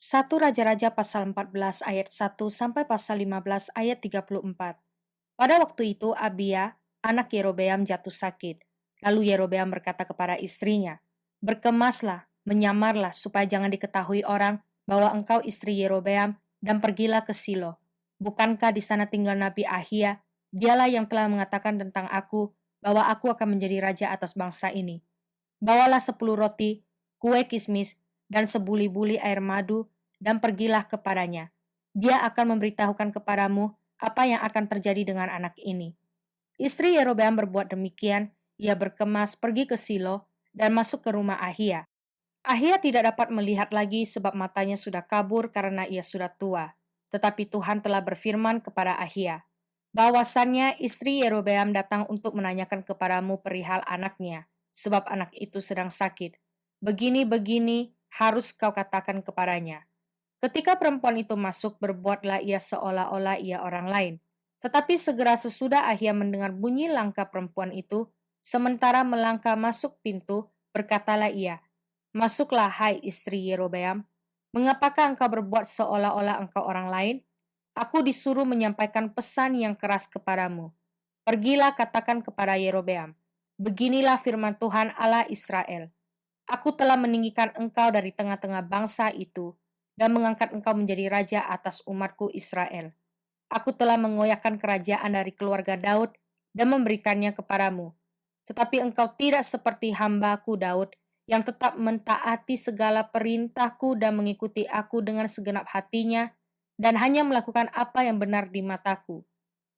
1 Raja-Raja pasal 14 ayat 1 sampai pasal 15 ayat 34. Pada waktu itu Abia, anak Yerobeam jatuh sakit. Lalu Yerobeam berkata kepada istrinya, "Berkemaslah, menyamarlah supaya jangan diketahui orang bahwa engkau istri Yerobeam dan pergilah ke Silo. Bukankah di sana tinggal Nabi Ahia? Dialah yang telah mengatakan tentang aku bahwa aku akan menjadi raja atas bangsa ini. Bawalah 10 roti, kue kismis, dan sebuli-buli air madu, dan pergilah kepadanya. Dia akan memberitahukan kepadamu apa yang akan terjadi dengan anak ini." Istri Yerobeam berbuat demikian, ia berkemas pergi ke Silo dan masuk ke rumah Ahia. Ahia tidak dapat melihat lagi sebab matanya sudah kabur karena ia sudah tua. Tetapi Tuhan telah berfirman kepada Ahia, bahwasannya istri Yerobeam datang untuk menanyakan kepadamu perihal anaknya, sebab anak itu sedang sakit. Begini-begini harus kau katakan kepadanya. Ketika perempuan itu masuk, berbuatlah ia seolah-olah ia orang lain. Tetapi segera sesudah Ahia mendengar bunyi langkah perempuan itu, sementara melangkah masuk pintu, berkatalah ia, "Masuklah, hai istri Yerobeam. Mengapakah engkau berbuat seolah-olah engkau orang lain? Aku disuruh menyampaikan pesan yang keras kepadamu. Pergilah katakan kepada Yerobeam, beginilah firman Tuhan Allah Israel. Aku telah meninggikan engkau dari tengah-tengah bangsa itu dan mengangkat engkau menjadi raja atas umatku Israel. Aku telah mengoyakkan kerajaan dari keluarga Daud dan memberikannya kepadamu. Tetapi engkau tidak seperti hambaku Daud yang tetap mentaati segala perintahku dan mengikuti aku dengan segenap hatinya dan hanya melakukan apa yang benar di mataku.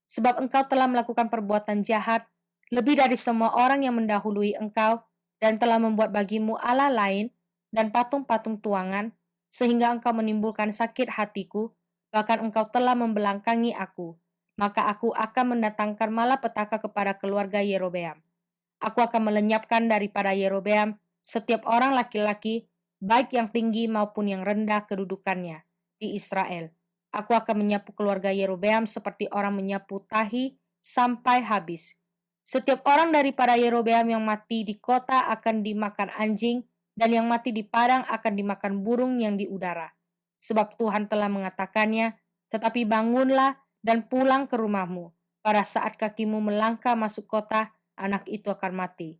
Sebab engkau telah melakukan perbuatan jahat lebih dari semua orang yang mendahului engkau dan telah membuat bagimu Allah lain dan patung-patung tuangan sehingga engkau menimbulkan sakit hatiku, bahkan engkau telah membelangkangi aku. Maka aku akan mendatangkan malapetaka kepada keluarga Yerobeam. Aku akan melenyapkan daripada Yerobeam setiap orang laki-laki, baik yang tinggi maupun yang rendah kedudukannya di Israel. Aku akan menyapu keluarga Yerobeam seperti orang menyapu tahi sampai habis. Setiap orang daripada Yerobeam yang mati di kota akan dimakan anjing, dan yang mati di padang akan dimakan burung yang di udara. Sebab Tuhan telah mengatakannya, tetapi bangunlah dan pulang ke rumahmu. Pada saat kakimu melangkah masuk kota, anak itu akan mati.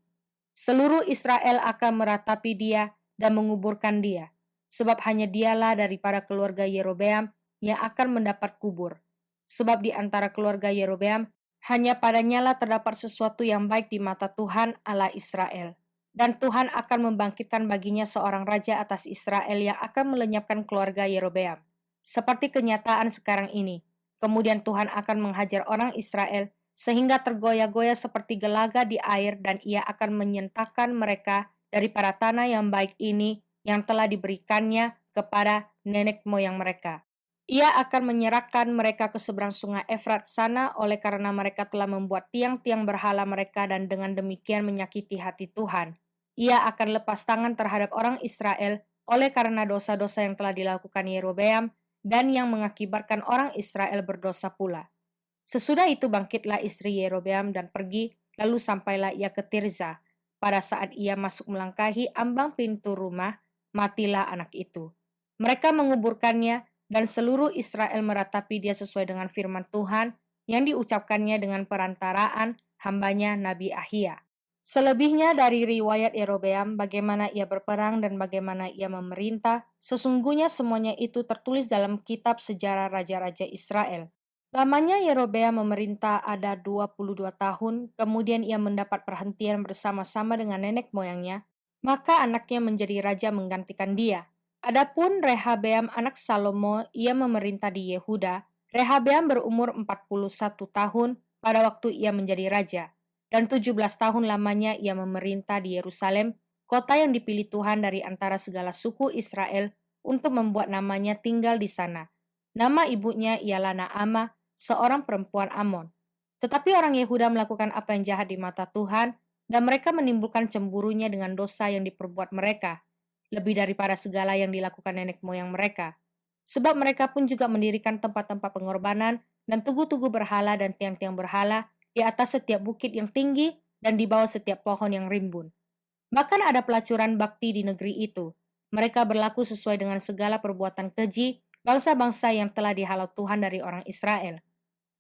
Seluruh Israel akan meratapi dia dan menguburkan dia, sebab hanya dialah daripada keluarga Yerobeam yang akan mendapat kubur. Sebab di antara keluarga Yerobeam, hanya padanyalah terdapat sesuatu yang baik di mata Tuhan Allah Israel. Dan Tuhan akan membangkitkan baginya seorang raja atas Israel yang akan melenyapkan keluarga Yerobeam. Seperti kenyataan sekarang ini, kemudian Tuhan akan menghajar orang Israel sehingga tergoyah-goyah seperti gelaga di air dan ia akan menyentakan mereka daripada tanah yang baik ini yang telah diberikannya kepada nenek moyang mereka. Ia akan menyerahkan mereka ke seberang sungai Efrat sana oleh karena mereka telah membuat tiang-tiang berhala mereka dan dengan demikian menyakiti hati Tuhan. Ia akan lepas tangan terhadap orang Israel oleh karena dosa-dosa yang telah dilakukan Yerobeam dan yang mengakibatkan orang Israel berdosa pula. Sesudah itu bangkitlah istri Yerobeam dan pergi, lalu sampailah ia ke Tirza. Pada saat ia masuk melangkahi ambang pintu rumah, matilah anak itu. Mereka menguburkannya dan seluruh Israel meratapi dia sesuai dengan firman Tuhan yang diucapkannya dengan perantaraan hambanya Nabi Ahia. Selebihnya dari riwayat Yerobeam, bagaimana ia berperang dan bagaimana ia memerintah, sesungguhnya semuanya itu tertulis dalam kitab sejarah raja-raja Israel. Lamanya Yerobeam memerintah ada 22 tahun, kemudian ia mendapat perhentian bersama-sama dengan nenek moyangnya, maka anaknya menjadi raja menggantikan dia. Adapun Rehabeam anak Salomo, ia memerintah di Yehuda. Rehabeam berumur 41 tahun pada waktu ia menjadi raja, dan 17 tahun lamanya ia memerintah di Yerusalem, kota yang dipilih Tuhan dari antara segala suku Israel untuk membuat namanya tinggal di sana. Nama ibunya ialah Naamah, seorang perempuan Amon. Tetapi orang Yehuda melakukan apa yang jahat di mata Tuhan, dan mereka menimbulkan cemburunya dengan dosa yang diperbuat mereka, lebih daripada segala yang dilakukan nenek moyang mereka. Sebab mereka pun juga mendirikan tempat-tempat pengorbanan dan tugu-tugu berhala dan tiang-tiang berhala di atas setiap bukit yang tinggi dan di bawah setiap pohon yang rimbun. Bahkan ada pelacuran bakti di negeri itu. Mereka berlaku sesuai dengan segala perbuatan keji bangsa-bangsa yang telah dihalau Tuhan dari orang Israel.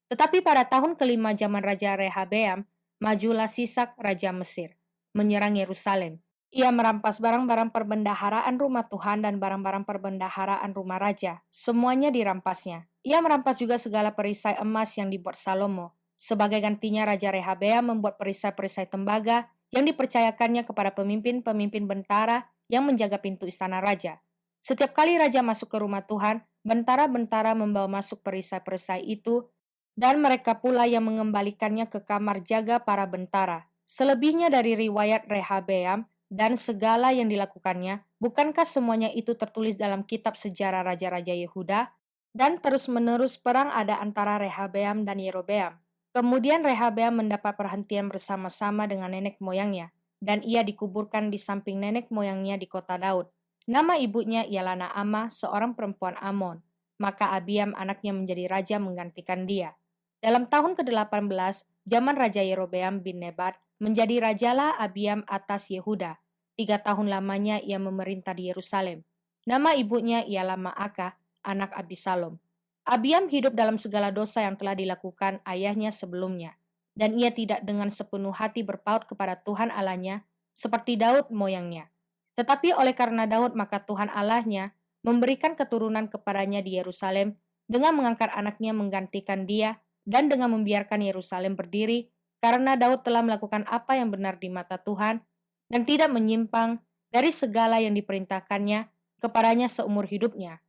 Tetapi pada tahun kelima zaman Raja Rehabeam, majulah Sisak Raja Mesir, menyerang Yerusalem. Ia merampas barang-barang perbendaharaan rumah Tuhan dan barang-barang perbendaharaan rumah raja. Semuanya dirampasnya. Ia merampas juga segala perisai emas yang dibuat Salomo. Sebagai gantinya Raja Rehabeam membuat perisai-perisai tembaga yang dipercayakannya kepada pemimpin-pemimpin bentara yang menjaga pintu istana raja. Setiap kali raja masuk ke rumah Tuhan, bentara-bentara membawa masuk perisai-perisai itu dan mereka pula yang mengembalikannya ke kamar jaga para bentara. Selebihnya dari riwayat Rehabeam dan segala yang dilakukannya, bukankah semuanya itu tertulis dalam kitab sejarah raja-raja Yehuda? Dan terus-menerus perang ada antara Rehabeam dan Yerobeam. Kemudian Rehabeam mendapat perhentian bersama-sama dengan nenek moyangnya, dan ia dikuburkan di samping nenek moyangnya di kota Daud. Nama ibunya ialah Naamah, seorang perempuan Amon. Maka Abiam anaknya menjadi raja menggantikan dia. Dalam tahun ke-18, zaman Raja Yerobeam bin Nebat, menjadi rajalah Abiam atas Yehuda. 3 tahun lamanya ia memerintah di Yerusalem. Nama ibunya ialah Ma'akah, anak Abisalom. Abiam hidup dalam segala dosa yang telah dilakukan ayahnya sebelumnya. Dan ia tidak dengan sepenuh hati berpaut kepada Tuhan Allahnya, seperti Daud moyangnya. Tetapi oleh karena Daud maka Tuhan Allahnya memberikan keturunan kepadanya di Yerusalem dengan mengangkat anaknya menggantikan dia dan dengan membiarkan Yerusalem berdiri, karena Daud telah melakukan apa yang benar di mata Tuhan dan tidak menyimpang dari segala yang diperintahkannya kepadanya seumur hidupnya,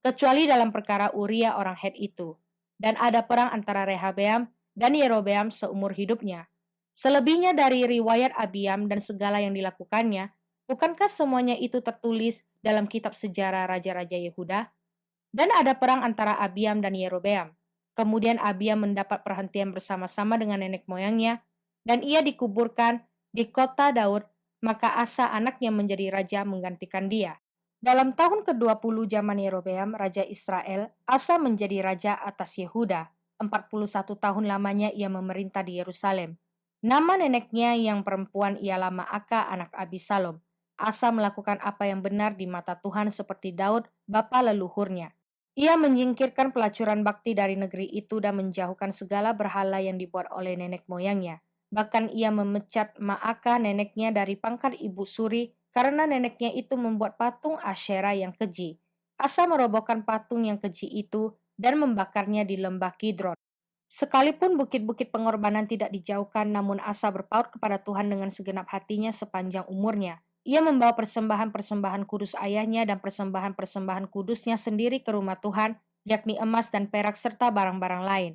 kecuali dalam perkara Uria orang Het itu. Dan ada perang antara Rehabeam dan Yerobeam seumur hidupnya. Selebihnya dari riwayat Abiam dan segala yang dilakukannya, bukankah semuanya itu tertulis dalam kitab sejarah raja-raja Yehuda? Dan ada perang antara Abiam dan Yerobeam. Kemudian Abiam mendapat perhentian bersama-sama dengan nenek moyangnya, dan ia dikuburkan di kota Daud, maka Asa anaknya menjadi raja menggantikan dia. Dalam tahun ke-20 zaman Yerobeam, Raja Israel, Asa menjadi raja atas Yehuda. 41 tahun lamanya ia memerintah di Yerusalem. Nama neneknya yang perempuan ialah Ma'akah anak Abisalom. Asa melakukan apa yang benar di mata Tuhan seperti Daud, bapa leluhurnya. Ia menyingkirkan pelacuran bakti dari negeri itu dan menjauhkan segala berhala yang dibuat oleh nenek moyangnya. Bahkan ia memecat Ma'akah neneknya dari pangkat ibu suri karena neneknya itu membuat patung Asyera yang keji. Asa merobohkan patung yang keji itu dan membakarnya di lembah Kidron. Sekalipun bukit-bukit pengorbanan tidak dijauhkan, namun Asa berpaut kepada Tuhan dengan segenap hatinya sepanjang umurnya. Ia membawa persembahan-persembahan kudus ayahnya dan persembahan-persembahan kudusnya sendiri ke rumah Tuhan, yakni emas dan perak serta barang-barang lain.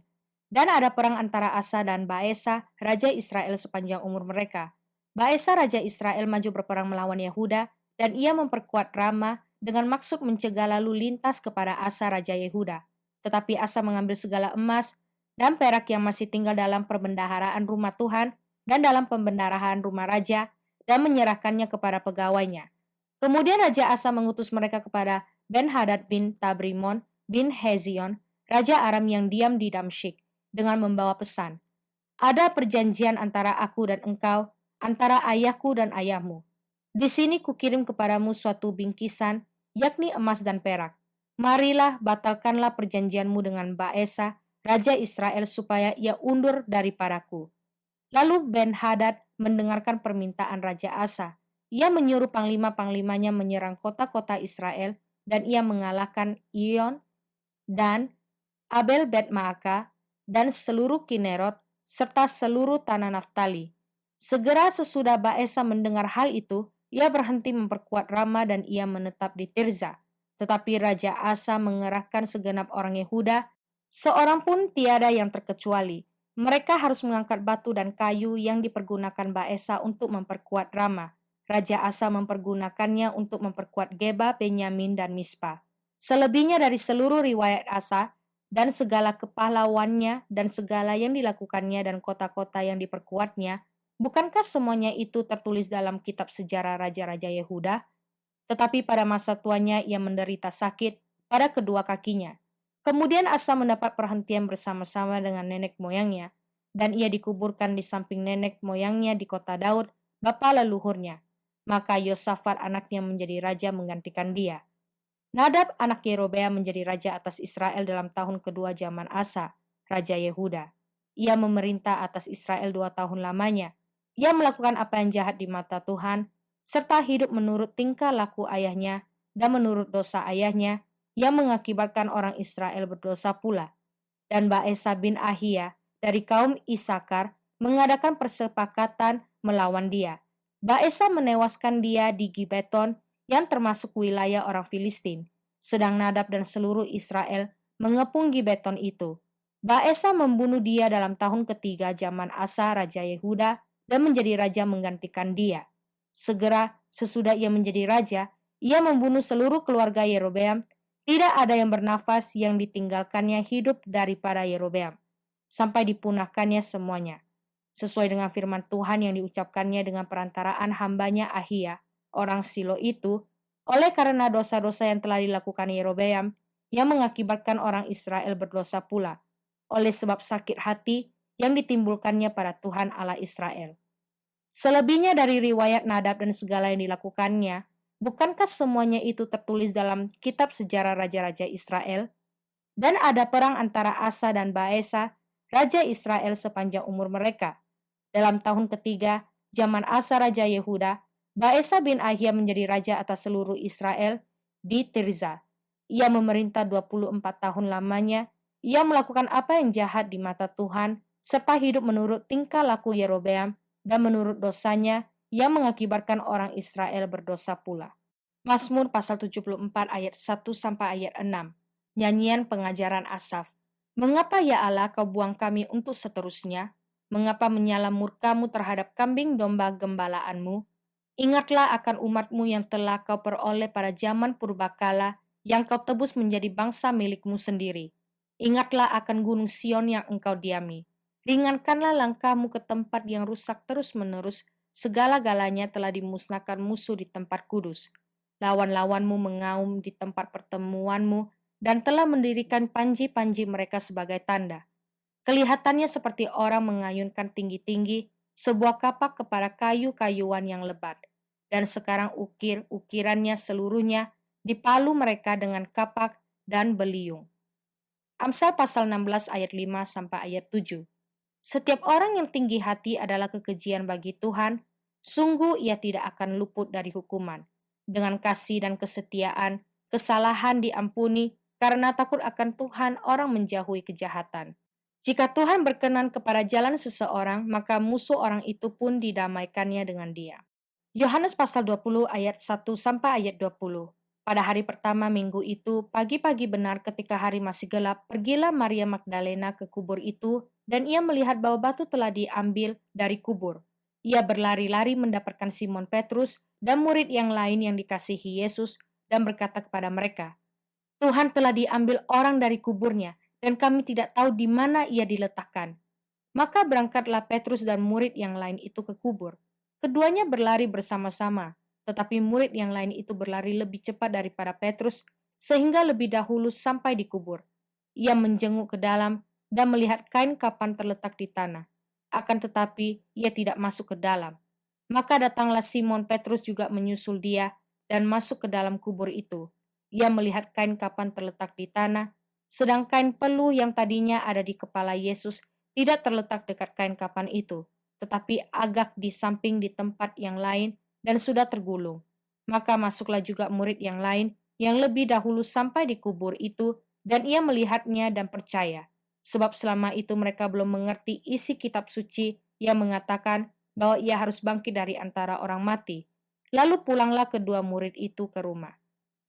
Dan ada perang antara Asa dan Baesa, Raja Israel sepanjang umur mereka. Baesa Raja Israel maju berperang melawan Yehuda, dan ia memperkuat Rama dengan maksud mencegah lalu lintas kepada Asa Raja Yehuda. Tetapi Asa mengambil segala emas dan perak yang masih tinggal dalam perbendaharaan rumah Tuhan dan dalam pembendaharaan rumah raja, dan menyerahkannya kepada pegawainya. Kemudian Raja Asa mengutus mereka kepada Ben-Hadad bin Tabrimon bin Hezion, Raja Aram yang diam di Damsyik, dengan membawa pesan, "Ada perjanjian antara aku dan engkau, antara ayahku dan ayahmu. Di sini kukirim kepadamu suatu bingkisan, yakni emas dan perak. Marilah batalkanlah perjanjianmu dengan Baesa, Raja Israel, supaya ia undur daripadaku." Lalu Ben-Hadad mendengarkan permintaan Raja Asa. Ia menyuruh panglima-panglimanya menyerang kota-kota Israel, dan ia mengalahkan Iyon dan Abel Bet-Maaka dan seluruh Kinerot serta seluruh tanah Naftali. Segera sesudah Baesa mendengar hal itu, ia berhenti memperkuat Rama dan ia menetap di Tirza. Tetapi Raja Asa mengerahkan segenap orang Yehuda, seorang pun tiada yang terkecuali. Mereka harus mengangkat batu dan kayu yang dipergunakan Baesa untuk memperkuat Rama. Raja Asa mempergunakannya untuk memperkuat Geba, Benyamin, dan Mispa. Selebihnya dari seluruh riwayat Asa dan segala kepahlawannya dan segala yang dilakukannya dan kota-kota yang diperkuatnya, bukankah semuanya itu tertulis dalam kitab sejarah raja-raja Yehuda? Tetapi pada masa tuanya ia menderita sakit pada kedua kakinya. Kemudian Asa mendapat perhentian bersama-sama dengan nenek moyangnya, dan ia dikuburkan di samping nenek moyangnya di kota Daud, bapa leluhurnya. Maka Yosafat anaknya menjadi raja menggantikan dia. Nadab anak Yerobeam menjadi raja atas Israel dalam tahun kedua zaman Asa, Raja Yehuda. Ia memerintah atas Israel 2 tahun lamanya. Ia melakukan apa yang jahat di mata Tuhan, serta hidup menurut tingkah laku ayahnya dan menurut dosa ayahnya, yang mengakibatkan orang Israel berdosa pula. Dan Baesa bin Ahia dari kaum Isakar mengadakan persepakatan melawan dia. Baesa menewaskan dia di Gibeton yang termasuk wilayah orang Filistin, sedang Nadab dan seluruh Israel mengepung Gibeton itu. Baesa membunuh dia dalam tahun ketiga zaman Asa Raja Yehuda dan menjadi raja menggantikan dia. Segera sesudah ia menjadi raja, ia membunuh seluruh keluarga Yerobeam. Tidak ada yang bernafas yang ditinggalkannya hidup daripada Yerobeam, sampai dipunahkannya semuanya. Sesuai dengan firman Tuhan yang diucapkannya dengan perantaraan hambanya Ahia, orang Silo itu, oleh karena dosa-dosa yang telah dilakukan Yerobeam, yang mengakibatkan orang Israel berdosa pula, oleh sebab sakit hati yang ditimbulkannya pada Tuhan Allah Israel. Selebihnya dari riwayat Nadab dan segala yang dilakukannya, bukankah semuanya itu tertulis dalam kitab sejarah raja-raja Israel? Dan ada perang antara Asa dan Baesa, raja Israel sepanjang umur mereka. Dalam tahun ketiga, zaman Asa Raja Yehuda, Baesa bin Ahia menjadi raja atas seluruh Israel di Tirza. Ia memerintah 24 tahun lamanya. Ia melakukan apa yang jahat di mata Tuhan, serta hidup menurut tingkah laku Yerobeam dan menurut dosanya yang mengakibatkan orang Israel berdosa pula. Mazmur pasal 74 ayat 1 sampai ayat 6. Nyanyian pengajaran Asaf. Mengapa ya Allah kau buang kami untuk seterusnya? Mengapa menyala murkamu terhadap kambing domba gembalaanmu? Ingatlah akan umatmu yang telah kau peroleh pada zaman purbakala, yang kau tebus menjadi bangsa milikmu sendiri. Ingatlah akan gunung Sion yang engkau diami. Ringankanlah langkahmu ke tempat yang rusak terus-menerus, segala-galanya telah dimusnahkan musuh di tempat kudus. Lawan-lawanmu mengaum di tempat pertemuanmu, dan telah mendirikan panji-panji mereka sebagai tanda. Kelihatannya seperti orang mengayunkan tinggi-tinggi sebuah kapak kepada kayu-kayuan yang lebat. Dan sekarang ukir-ukirannya seluruhnya dipalu mereka dengan kapak dan beliung. Amsal pasal 16 ayat 5 sampai ayat 7. Setiap orang yang tinggi hati adalah kekejian bagi Tuhan, sungguh ia tidak akan luput dari hukuman. Dengan kasih dan kesetiaan, kesalahan diampuni, karena takut akan Tuhan orang menjauhi kejahatan. Jika Tuhan berkenan kepada jalan seseorang, maka musuh orang itu pun didamaikannya dengan dia. Yohanes pasal 20 ayat 1 sampai ayat 20. Pada hari pertama minggu itu, pagi-pagi benar ketika hari masih gelap, pergilah Maria Magdalena ke kubur itu, dan ia melihat bahwa batu telah diambil dari kubur. Ia berlari-lari mendapatkan Simon Petrus dan murid yang lain yang dikasihi Yesus, dan berkata kepada mereka, Tuhan telah diambil orang dari kuburnya, dan kami tidak tahu di mana ia diletakkan. Maka berangkatlah Petrus dan murid yang lain itu ke kubur. Keduanya berlari bersama-sama, tetapi murid yang lain itu berlari lebih cepat daripada Petrus, sehingga lebih dahulu sampai di kubur. Ia menjenguk ke dalam dan melihat kain kapan terletak di tanah. Akan tetapi ia tidak masuk ke dalam. Maka datanglah Simon Petrus juga menyusul dia dan masuk ke dalam kubur itu. Ia melihat kain kapan terletak di tanah, sedang kain peluh yang tadinya ada di kepala Yesus tidak terletak dekat kain kapan itu, tetapi agak di samping di tempat yang lain dan sudah tergulung. Maka masuklah juga murid yang lain yang lebih dahulu sampai di kubur itu, dan ia melihatnya dan percaya. Sebab selama itu mereka belum mengerti isi kitab suci yang mengatakan bahwa ia harus bangkit dari antara orang mati. Lalu pulanglah kedua murid itu ke rumah.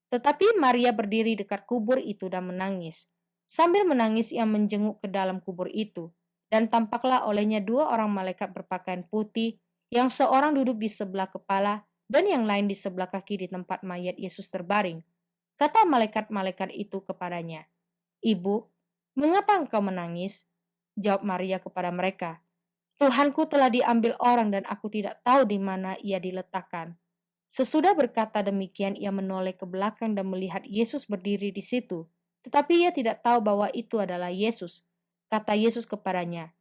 Tetapi Maria berdiri dekat kubur itu dan menangis. Sambil menangis ia menjenguk ke dalam kubur itu, dan tampaklah olehnya dua orang malaikat berpakaian putih, yang seorang duduk di sebelah kepala dan yang lain di sebelah kaki di tempat mayat Yesus terbaring. Kata malaikat-malaikat itu kepadanya, Ibu, mengapa engkau menangis? Jawab Maria kepada mereka, Tuhanku telah diambil orang dan aku tidak tahu di mana ia diletakkan. Sesudah berkata demikian, ia menoleh ke belakang dan melihat Yesus berdiri di situ. Tetapi ia tidak tahu bahwa itu adalah Yesus. Kata Yesus kepadanya,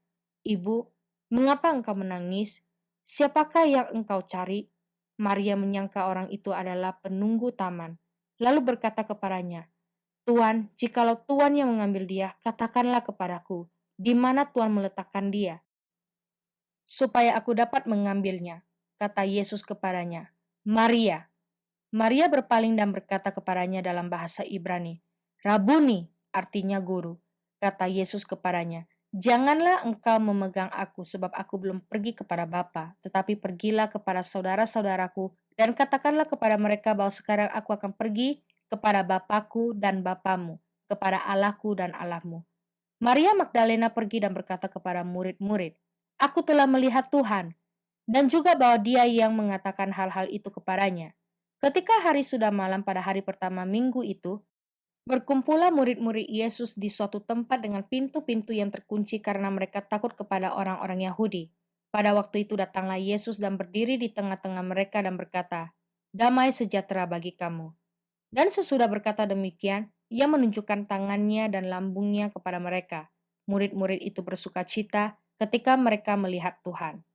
Ibu, mengapa engkau menangis? Siapakah yang engkau cari? Maria menyangka orang itu adalah penunggu taman, lalu berkata kepadanya, "Tuan, jikalau Tuan yang mengambil dia, katakanlah kepadaku, di mana Tuan meletakkan dia, supaya aku dapat mengambilnya." Kata Yesus kepadanya, "Maria." Maria berpaling dan berkata kepadanya dalam bahasa Ibrani, "Rabuni," artinya guru. Kata Yesus kepadanya, "Janganlah engkau memegang aku, sebab aku belum pergi kepada Bapa, tetapi pergilah kepada saudara-saudaraku dan katakanlah kepada mereka bahwa sekarang aku akan pergi kepada Bapakku dan Bapamu, kepada Allahku dan Allahmu." Maria Magdalena pergi dan berkata kepada murid-murid, "Aku telah melihat Tuhan," dan juga bahwa Dia yang mengatakan hal-hal itu kepadanya. Ketika hari sudah malam pada hari pertama minggu itu, berkumpullah murid-murid Yesus di suatu tempat dengan pintu-pintu yang terkunci karena mereka takut kepada orang-orang Yahudi. Pada waktu itu datanglah Yesus dan berdiri di tengah-tengah mereka dan berkata, "Damai sejahtera bagi kamu." Dan sesudah berkata demikian, ia menunjukkan tangannya dan lambungnya kepada mereka. Murid-murid itu bersuka cita ketika mereka melihat Tuhan.